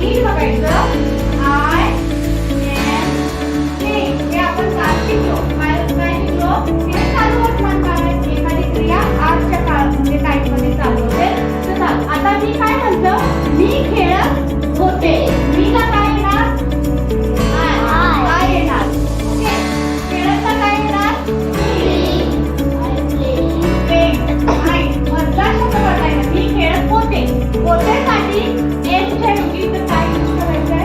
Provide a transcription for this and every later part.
नीट बघायचं. I am हे आपण काल शिकलो. काय शिकलो? हे चालू वर्तमान काळ आहे. एखादी क्रिया आजच्या काळात म्हणजे टाइममध्ये चालू असेल तर चालू. आता मी काय म्हणतो? मी खेळत होते. मीला काय येणार? आय येणार. ओके. खेळत काय येणार? मधला शब्द बदलायचा. मी खेळत होते. होतेसाठी एमच्या ऐवजी इथं काय यूज करायचं आहे?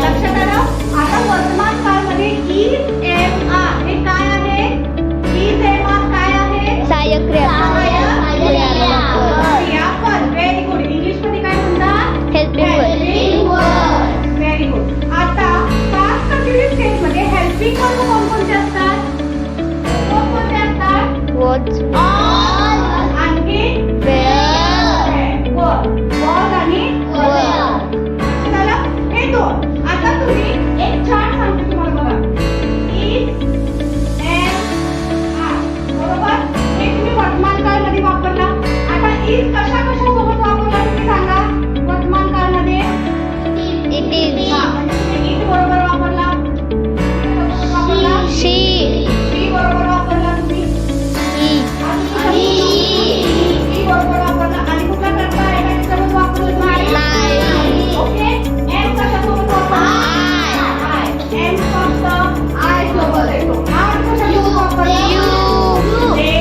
लक्षात आलं? आता वर्तमान काळमध्ये इज एम आर हे काय आहे? इज एम आर काय आहे? सहाय्यक क्रियापद. Very good. इंग्लिश मध्ये काय म्हणतात? Helping verb. Very good. आता पास्ट कंटिन्यूअस टेन्स मध्ये हेल्पिंग वर्ब कोणकोणते असतात? कोणकोणते असतात? वॉज, आणखी was आणि झालं. हे दोन. आता तुम्ही एक चार्ट सांगतो तुम्हाला बघा. is am are बरोबर. हे तुम्ही वर्तमान काळामध्ये वापरला. आता is कशा सोबत वापरला तुम्ही सांगा? वर्तमान काळामध्ये इट इज, म्हणजे तुम्ही it बरोबर वापरला. शी, she बरोबर वापरला तुम्ही. ही बरोबर वापरला. आणि कुठला प्रकार आहे का त्याच्यामध्ये वापरलं नाही? ओके. एम कशासोबत वापरला? आय. एम फक्त आय सोबत येतो. आर कशासोबत वापरला? दे,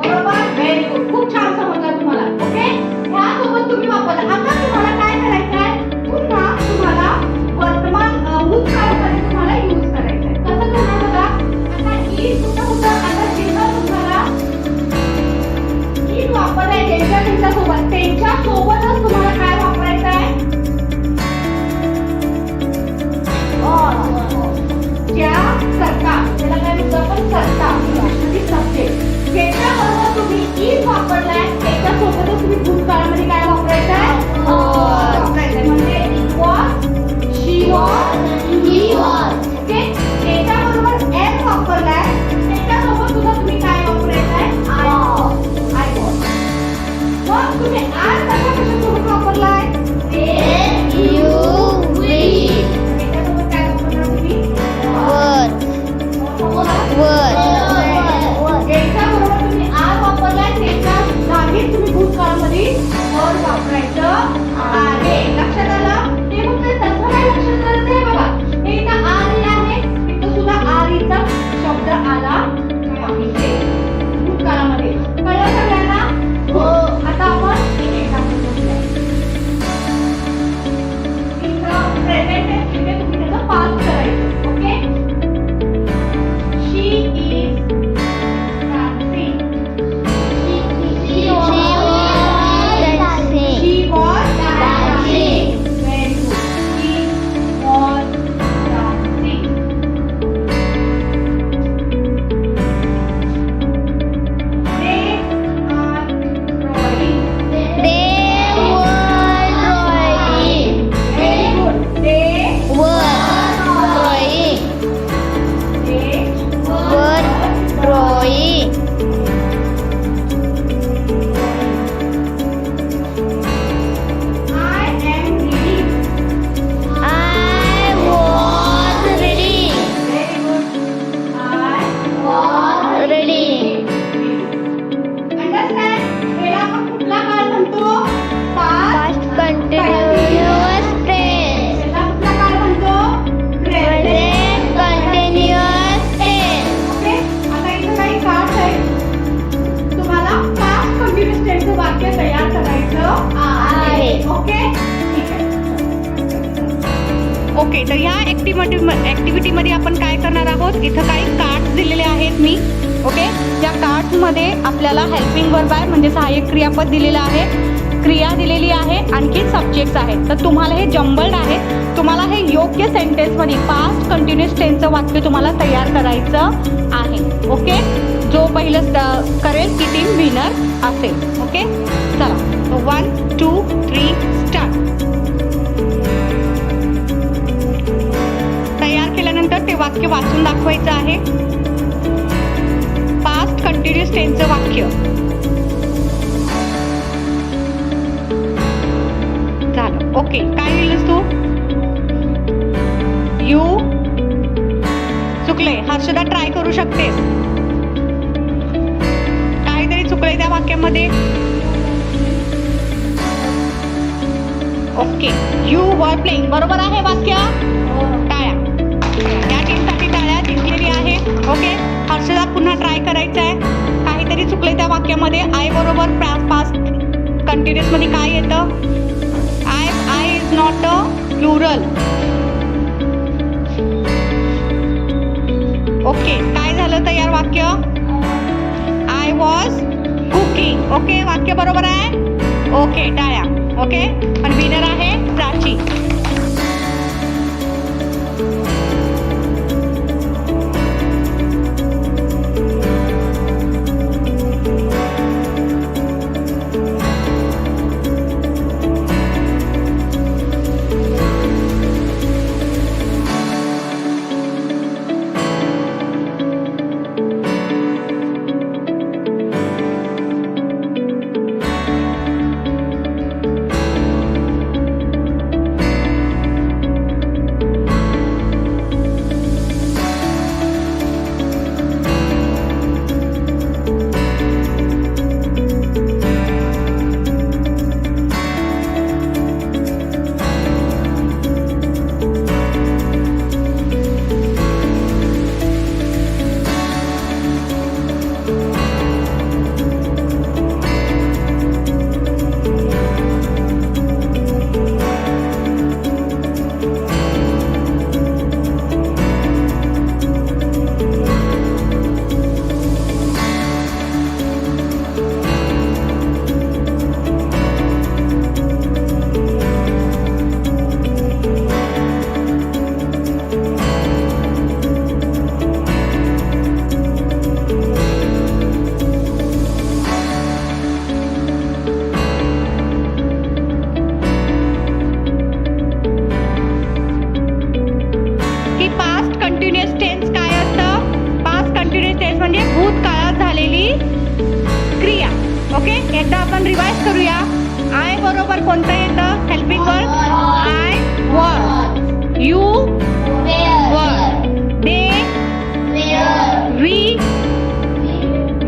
बरोबर. Very good. खूप छान समजलं तुम्हाला. ओके. ह्यासोबत तुम्ही वापरला. आता तुम्हाला काय करायचं आहे? पुन्हा तुम्हाला वर्तमान भूतकाळामध्ये तुम्हाला यूज करायचं आहे. कसं करणार बघा. आता ई कुठं आता जेव्हा तुम्हाला ई वापरलाय त्यांच्या सोबत, त्यांच्या सोबतच तुम्हाला काय वापरायचं आहे? ज्या करता, त्याला काय म्हणतो आपण? करता म्हणजे सब्जेक्ट. ज्याच्याबरोबर तुम्ही ई वापरलाय त्याच्यासोबतच तुम्ही भूतकाळामध्ये काय वापरायचं आहे? वापरायचं आहे. म्हणजे was, she was, he was. Okay. त्याच्याबरोबर एम वापरलाय त्याच्यासोबत सुद्धा तुम्ही काय वापरायचं आहे? I was. मग तुम्ही आर कशासोबत वापरलाय? यू, वी, त्याच्यासोबत काय वापरणार तुम्ही? वर, ज्याच्याबरोबर तुम्ही आर वापरलाय त्याच्या जागी तुम्ही भूतकाळामध्ये वर वापरायचं आहे. लक्षात आलं? ते फक्त तसं नाही लक्षात करायचं आहे बघा. हे इथं आर आहे, इथं सुद्धा आरीचा शब्द आला पाहिजे भूतकाळामध्ये. कळलं सगळ्यांना? हो. आता आपण एक एक्झाम्पल बघूया. इथं प्रेझेंट टेन्स मध्ये तुम्ही त्याचं पास्ट करायचं. Okay. She is dancing. she was dancing, She was dancing. Very good. She was dancing. They are drawing. they were drawing, Very good. They were drawing, were drawing, I am reading. I was reading, Very good. I was reading. Understand? याला आपण कुठला काळ म्हणतो? Past continuous tense, याला कुठला काळ म्हणतो? present continuous tense. Okay. आता इथं काही कार्ड्स आहेत. तुम्हाला पास्ट कंटिन्यूअस टेन्सचं वाक्य तयार करायचं आहे. ओके. ठीक आहे. ओके. तर ह्या ऍक्टिव्हिटीमध्ये आपण काय करणार आहोत? इथं काही कार्ड्स दिलेले आहेत मी. ओके. त्या कार्ड्समध्ये आपल्याला हेल्पिंग वर्ब आहे म्हणजे सहाय्यक क्रियापद दिलेलं आहे, क्रिया दिलेली आहे, आणखी सब्जेक्ट्स आहेत. तर तुम्हाला हे जम्बल्ड आहे. तुम्हाला हे योग्य सेंटेन्समध्ये पास्ट कंटिन्यूअस टेन्सचं वाक्य तुम्हाला तयार करायचं आहे. ओके. जो पहिलं करेल ती टीम विनर असेल. ओके. चला. 1 2 3 स्टार्ट. तयार केल्यानंतर ते वाक्य वाचून दाखवायचं आहे. टेन्सचं वाक्य. झालं. ओके, काय लिहिलंस तू? यू चुकले. हर्षदा ट्राय करू शकतेस. काहीतरी चुकलंय त्या वाक्यामध्ये. ओके, यू वर प्लेइंग बरोबर आहे वाक्य. टाळ्या. या टीमसाठी टाळ्या जिंकलेली आहे. ओके, हर्षदा पुन्हा ट्राय करायचं आहे. काहीतरी चुकलंय त्या वाक्यामध्ये. आय बरोबर पास्ट कंटिन्युअस मध्ये काय येतं? I is not a plural. Okay, काय झालं तयार वाक्य? I was cooking. ओके, वाक्य बरोबर आहे. ओके, टाळ्या. ओके, पण विनर आहे प्राची. ओके, एकदा आपण रिवाइज करूया. आय बरोबर कोणतं येतं helping verb? I were. You were. They we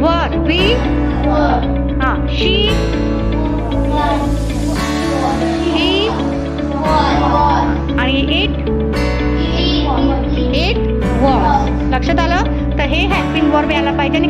were. We हा. शी ही आणि इट वॉज. लक्षात आलं? तर हे हेल्पिंग वर्ब यायला पाहिजे आणि